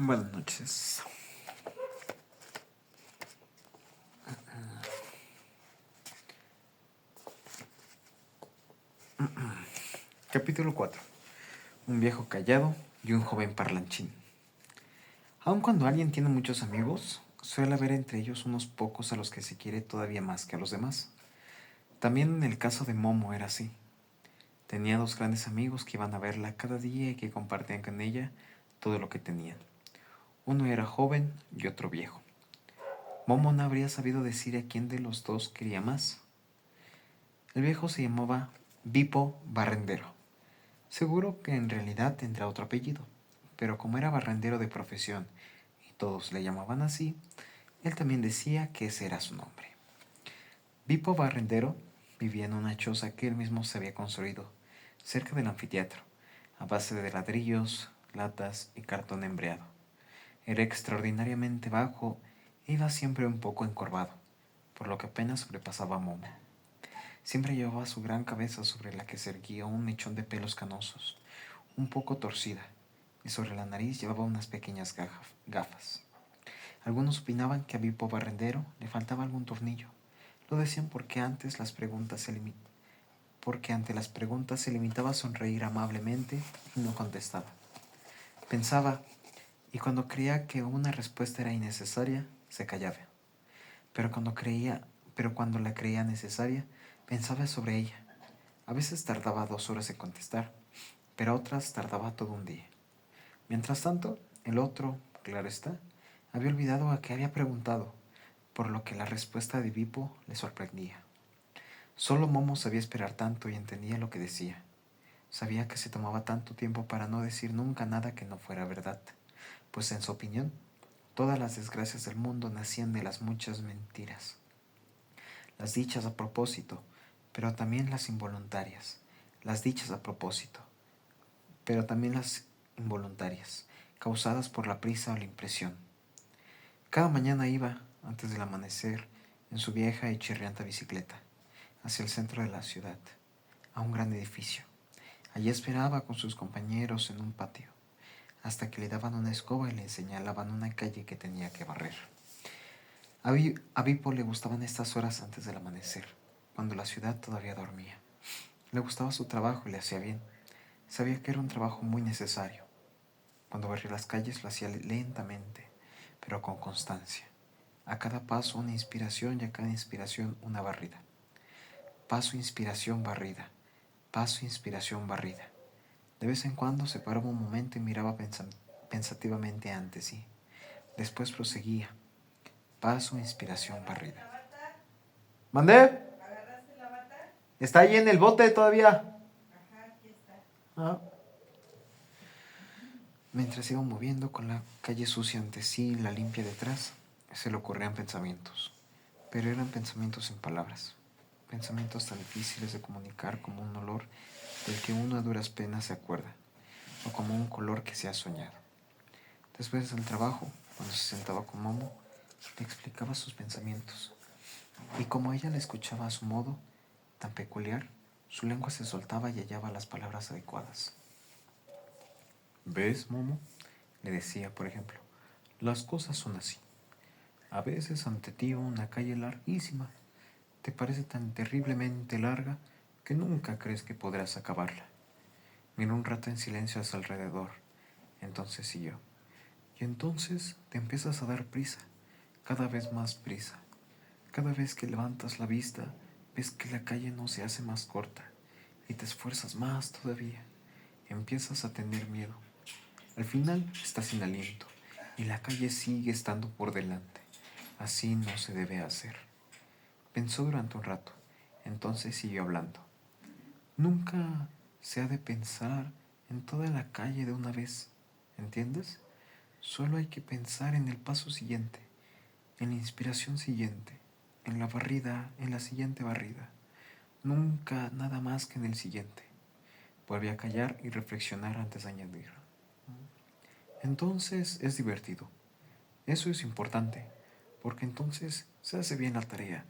Buenas noches. Capítulo 4. Un viejo callado y un joven parlanchín. Aun cuando alguien tiene muchos amigos, suele haber entre ellos unos pocos a los que se quiere todavía más que a los demás. También en el caso de Momo era así. Tenía dos grandes amigos que iban a verla cada día y que compartían con ella todo lo que tenían. Uno era joven y otro viejo. Momo no habría sabido decir a quién de los dos quería más. El viejo se llamaba Bipo Barrendero. Seguro que en realidad tendrá otro apellido, pero como era barrendero de profesión y todos le llamaban así, él también decía que ese era su nombre. Bipo Barrendero vivía en una choza que él mismo se había construido, cerca del anfiteatro, a base de ladrillos, latas y cartón embreado. Era extraordinariamente bajo e iba siempre un poco encorvado, por lo que apenas sobrepasaba a Momo. Siempre llevaba su gran cabeza sobre la que se erguía un mechón de pelos canosos, un poco torcida, y sobre la nariz llevaba unas pequeñas gafas. Algunos opinaban que a Bipo Barrendero le faltaba algún tornillo. Lo decían porque ante las preguntas se limitaba a sonreír amablemente y no contestaba. Pensaba, y cuando creía que una respuesta era innecesaria, se callaba. Pero cuando la creía necesaria, pensaba sobre ella. A veces tardaba 2 horas en contestar, pero a otras tardaba todo un día. Mientras tanto, el otro, claro está, había olvidado a qué había preguntado, por lo que la respuesta de Bipo le sorprendía. Solo Momo sabía esperar tanto y entendía lo que decía. Sabía que se tomaba tanto tiempo para no decir nunca nada que no fuera verdad, pues en su opinión, todas las desgracias del mundo nacían de las muchas mentiras. Las dichas a propósito, pero también las involuntarias. Las dichas a propósito, pero también las involuntarias, causadas por la prisa o la impresión. Cada mañana iba, antes del amanecer, en su vieja y chirriante bicicleta, hacia el centro de la ciudad, a un gran edificio. Allí esperaba con sus compañeros en un patio, hasta que le daban una escoba y le señalaban una calle que tenía que barrer. A Bipo le gustaban estas horas antes del amanecer, cuando la ciudad todavía dormía. Le gustaba su trabajo y le hacía bien. Sabía que era un trabajo muy necesario. Cuando barría las calles lo hacía lentamente, pero con constancia. A cada paso una inspiración y a cada inspiración una barrida. Paso, inspiración, barrida. Paso, inspiración, barrida. De vez en cuando se paraba un momento y miraba pensativamente ante sí. Después proseguía. Paso, inspiración, barrida. ¿Mandé? ¿Está ahí en el bote todavía? Ah. Mientras iba moviendo con la calle sucia ante sí y la limpia detrás, se le ocurrían pensamientos. Pero eran pensamientos sin palabras. Pensamientos tan difíciles de comunicar como un olor del que uno a duras penas se acuerda, o como un color que se ha soñado. Después del trabajo, cuando se sentaba con Momo, le explicaba sus pensamientos. Y como ella le escuchaba a su modo, tan peculiar, su lengua se soltaba y hallaba las palabras adecuadas. ¿Ves, Momo? Le decía, por ejemplo, las cosas son así. A veces ante ti una calle larguísima te parece tan terriblemente larga que nunca crees que podrás acabarla. Miró un rato en silencio a su alrededor. Entonces siguió. Y entonces te empiezas a dar prisa, cada vez más prisa. Cada vez que levantas la vista, ves que la calle no se hace más corta y te esfuerzas más todavía. Empiezas a tener miedo. Al final estás sin aliento y la calle sigue estando por delante. Así no se debe hacer. Pensó durante un rato, entonces siguió hablando. Nunca se ha de pensar en toda la calle de una vez, ¿entiendes? Solo hay que pensar en el paso siguiente, en la inspiración siguiente, en la barrida, en la siguiente barrida. Nunca nada más que en el siguiente. Volví a callar y reflexionar antes de añadir. Entonces es divertido. Eso es importante, porque entonces se hace bien la tarea.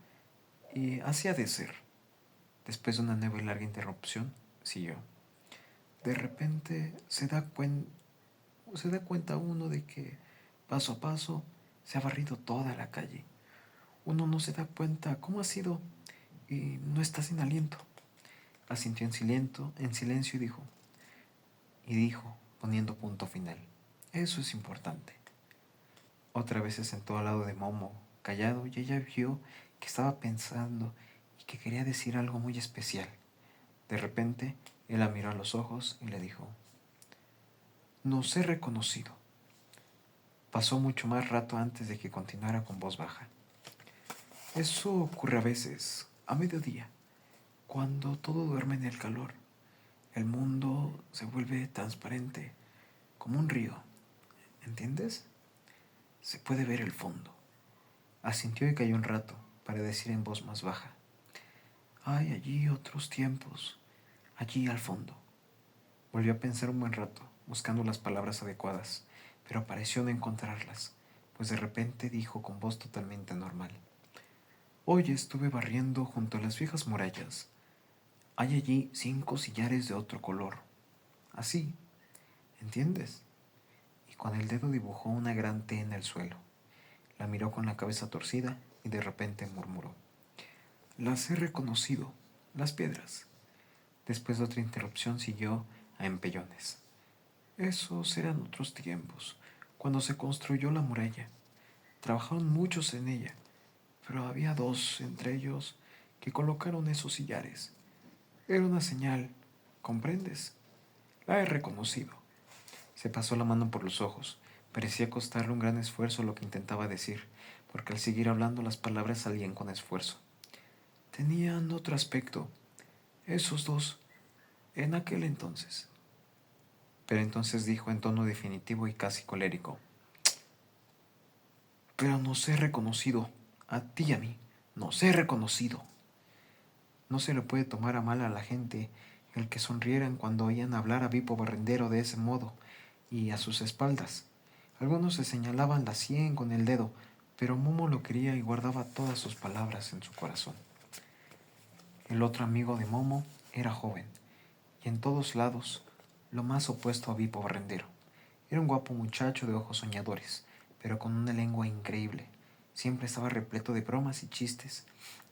Y así ha de ser. Después de una nueva y larga interrupción, siguió. De repente se da cuenta. se da cuenta uno de que paso a paso se ha barrido toda la calle. Uno no se da cuenta cómo ha sido y no está sin aliento. Asintió en silencio y dijo, poniendo punto final: eso es importante. Otra vez se sentó al lado de Momo, callado, y ella vio que estaba pensando y que quería decir algo muy especial. De repente, él la miró a los ojos y le dijo: nos he reconocido. Pasó mucho más rato antes de que continuara con voz baja. Eso ocurre a veces, a mediodía, cuando todo duerme en el calor. El mundo se vuelve transparente, como un río. ¿Entiendes? Se puede ver el fondo. Asintió y calló un rato, para decir en voz más baja: hay allí otros tiempos, allí al fondo. Volvió a pensar un buen rato, buscando las palabras adecuadas, pero pareció no encontrarlas, pues de repente dijo con voz totalmente normal: hoy estuve barriendo junto a las viejas murallas. Hay allí 5 sillares de otro color. Así, ¿entiendes? Y con el dedo dibujó una gran T en el suelo. La miró con la cabeza torcida y de repente murmuró: las he reconocido, las piedras. Después de otra interrupción siguió a empellones: esos eran otros tiempos, cuando se construyó la muralla. Trabajaron muchos en ella, pero había 2 entre ellos que colocaron esos sillares. Era una señal, ¿comprendes? La he reconocido. Se pasó la mano por los ojos. Parecía costarle un gran esfuerzo lo que intentaba decir, porque al seguir hablando las palabras salían con esfuerzo. Tenían otro aspecto, esos 2, en aquel entonces. Pero entonces dijo en tono definitivo y casi colérico: pero nos he reconocido, a ti y a mí, nos he reconocido. No se le puede tomar a mal a la gente el que sonrieran cuando oían hablar a Vipo Barrendero de ese modo y a sus espaldas. Algunos se señalaban la sien con el dedo, pero Momo lo quería y guardaba todas sus palabras en su corazón. El otro amigo de Momo era joven, y en todos lados lo más opuesto a Vipo Barrendero. Era un guapo muchacho de ojos soñadores, pero con una lengua increíble. Siempre estaba repleto de bromas y chistes,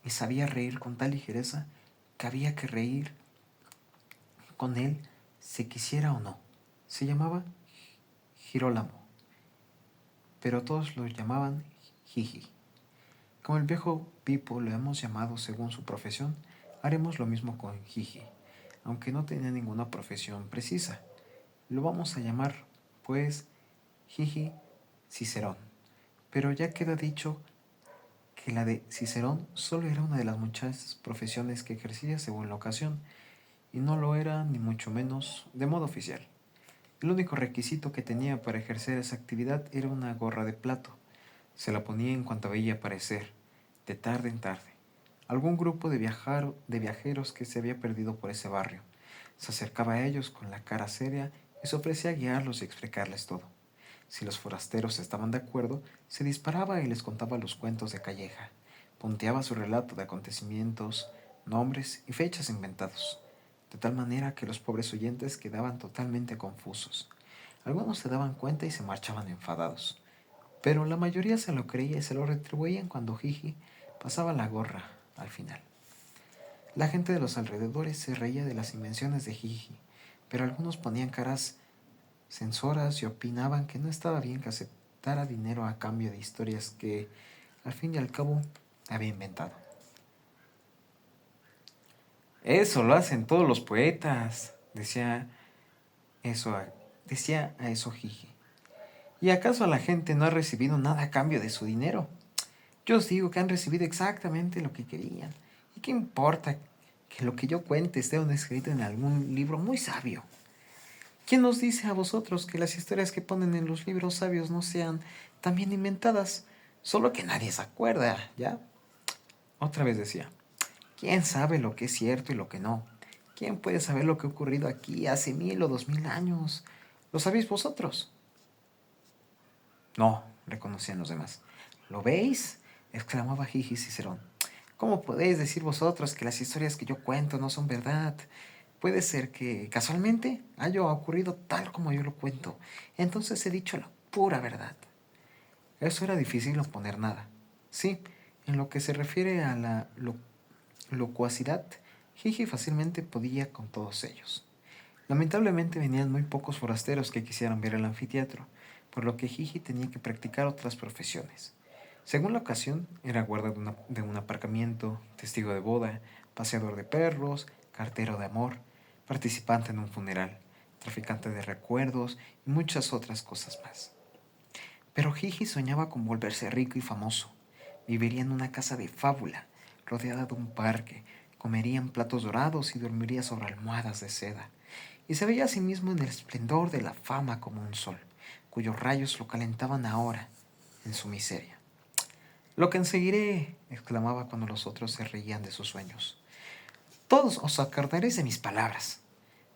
y sabía reír con tal ligereza que había que reír con él se quisiera o no. Se llamaba Girolamo, pero todos lo llamaban Jiji. Como el viejo Pipo lo hemos llamado según su profesión, haremos lo mismo con Jiji, aunque no tenía ninguna profesión precisa. Lo vamos a llamar, pues, Jiji Cicerón. Pero ya queda dicho que la de Cicerón solo era una de las muchas profesiones que ejercía según la ocasión, y no lo era ni mucho menos de modo oficial. El único requisito que tenía para ejercer esa actividad era una gorra de plato. Se la ponía en cuanto veía aparecer, de tarde en tarde, algún grupo de viajeros que se había perdido por ese barrio. Se acercaba a ellos con la cara seria y se ofrecía a guiarlos y explicarles todo. Si los forasteros estaban de acuerdo, se disparaba y les contaba los cuentos de Calleja. Punteaba su relato de acontecimientos, nombres y fechas inventados, de tal manera que los pobres oyentes quedaban totalmente confusos. Algunos se daban cuenta y se marchaban enfadados, pero la mayoría se lo creía y se lo retribuían cuando Jiji pasaba la gorra al final. La gente de los alrededores se reía de las invenciones de Jiji, pero algunos ponían caras censoras y opinaban que no estaba bien que aceptara dinero a cambio de historias que, al fin y al cabo, había inventado. Eso lo hacen todos los poetas, eso, decía a eso Jiji. ¿Y acaso la gente no ha recibido nada a cambio de su dinero? Yo os digo que han recibido exactamente lo que querían. ¿Y qué importa que lo que yo cuente esté escrito en algún libro muy sabio? ¿Quién nos dice a vosotros que las historias que ponen en los libros sabios no sean también inventadas? Solo que nadie se acuerda, ¿ya? Otra vez decía: ¿quién sabe lo que es cierto y lo que no? ¿Quién puede saber lo que ha ocurrido aquí hace 1000 o 2000 años? ¿Lo sabéis vosotros? No, reconocían los demás. ¿Lo veis?, exclamaba Jiji Cicerón. ¿Cómo podéis decir vosotros que las historias que yo cuento no son verdad? Puede ser que casualmente haya ocurrido tal como yo lo cuento. Entonces he dicho la pura verdad. Eso era difícil no poner nada. Sí, en lo que se refiere a la locuacidad, Gigi fácilmente podía con todos ellos. Lamentablemente venían muy pocos forasteros que quisieran ver el anfiteatro, por lo que Gigi tenía que practicar otras profesiones. Según la ocasión, era guarda de un aparcamiento, testigo de boda, paseador de perros, cartero de amor, participante en un funeral, traficante de recuerdos y muchas otras cosas más. Pero Gigi soñaba con volverse rico y famoso. Viviría en una casa de fábula, rodeada de un parque, comería en platos dorados y dormiría sobre almohadas de seda. Y se veía a sí mismo en el esplendor de la fama como un sol, cuyos rayos lo calentaban ahora en su miseria. Lo que conseguiré, exclamaba cuando los otros se reían de sus sueños. Todos os acordaréis de mis palabras.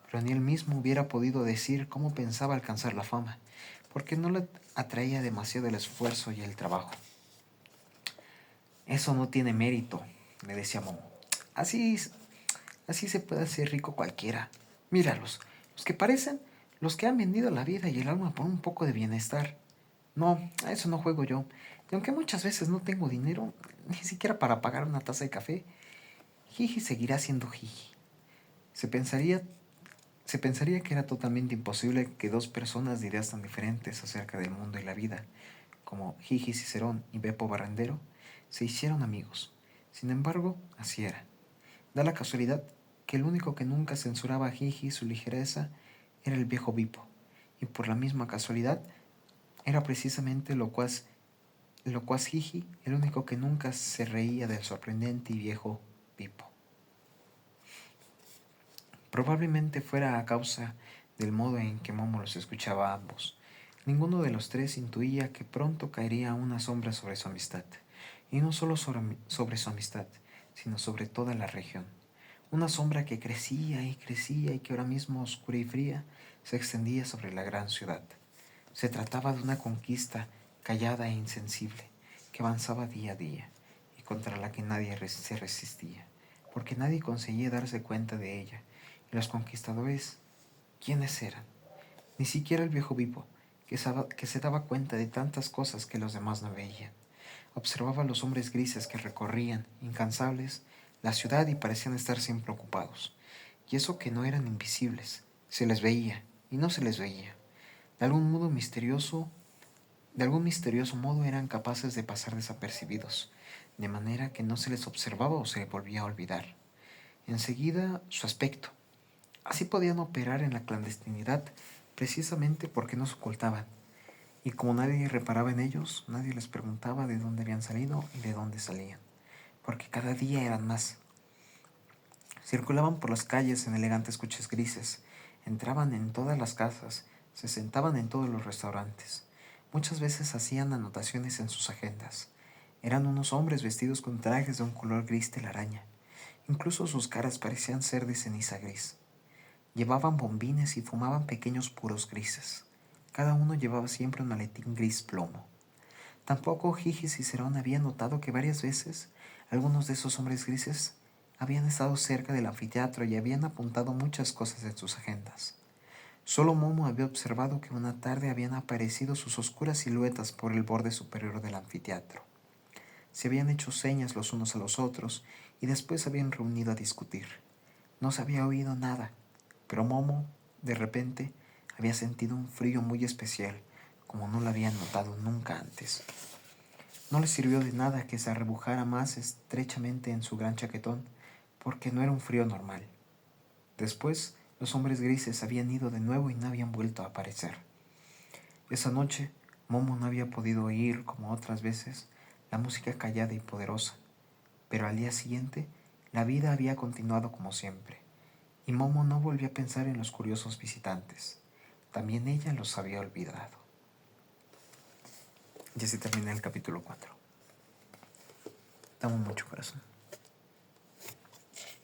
Pero ni él mismo hubiera podido decir cómo pensaba alcanzar la fama, porque no le atraía demasiado el esfuerzo y el trabajo. Eso no tiene mérito, le decía Momo. Así, así se puede hacer rico cualquiera. Míralos, los que parecen, los que han vendido la vida y el alma por un poco de bienestar. No, a eso no juego yo. Y aunque muchas veces no tengo dinero, ni siquiera para pagar una taza de café, Jiji seguirá siendo Jiji. Se pensaría Se pensaría que era totalmente imposible que dos personas de ideas tan diferentes acerca del mundo y la vida, como Gigi Cicerón y Beppo Barrendero, se hicieron amigos. Sin embargo, así era. Da la casualidad que el único que nunca censuraba a Gigi su ligereza era el viejo Bipo, y por la misma casualidad era precisamente locuaz Gigi el único que nunca se reía del sorprendente y viejo Bipo. Probablemente fuera a causa del modo en que Momo los escuchaba a ambos. Ninguno de los tres intuía que pronto caería una sombra sobre su amistad, y no solo sobre su amistad, sino sobre toda la región. Una sombra que crecía y crecía y que ahora mismo oscura y fría se extendía sobre la gran ciudad. Se trataba de una conquista callada e insensible, que avanzaba día a día, y contra la que nadie se resistía, porque nadie conseguía darse cuenta de ella. Y los conquistadores, ¿quiénes eran? Ni siquiera el viejo Bipo, que se daba cuenta de tantas cosas que los demás no veían. Observaba a los hombres grises que recorrían, incansables, la ciudad y parecían estar siempre ocupados. Y eso que no eran invisibles, se les veía y no se les veía. De algún modo misterioso, de algún misterioso modo eran capaces de pasar desapercibidos, de manera que no se les observaba o se volvía a olvidar. Enseguida, su aspecto. Así podían operar en la clandestinidad precisamente porque no se ocultaban. Y como nadie reparaba en ellos, nadie les preguntaba de dónde habían salido y de dónde salían, porque cada día eran más. Circulaban por las calles en elegantes coches grises, entraban en todas las casas, se sentaban en todos los restaurantes. Muchas veces hacían anotaciones en sus agendas. Eran unos hombres vestidos con trajes de un color gris telaraña. Incluso sus caras parecían ser de ceniza gris. Llevaban bombines y fumaban pequeños puros grises. Cada uno llevaba siempre un maletín gris plomo. Tampoco Gigi Cicerón había notado que varias veces algunos de esos hombres grises habían estado cerca del anfiteatro y habían apuntado muchas cosas en sus agendas. Solo Momo había observado que una tarde habían aparecido sus oscuras siluetas por el borde superior del anfiteatro. Se habían hecho señas los unos a los otros y después se habían reunido a discutir. No se había oído nada, pero Momo, de repente, había sentido un frío muy especial, como no lo había notado nunca antes. No le sirvió de nada que se arrebujara más estrechamente en su gran chaquetón, porque no era un frío normal. Después, los hombres grises habían ido de nuevo y no habían vuelto a aparecer. Esa noche, Momo no había podido oír, como otras veces, la música callada y poderosa, pero al día siguiente, la vida había continuado como siempre, y Momo no volvió a pensar en los curiosos visitantes. También ella los había olvidado. Y así termina el capítulo 4. Te amo mucho, corazón.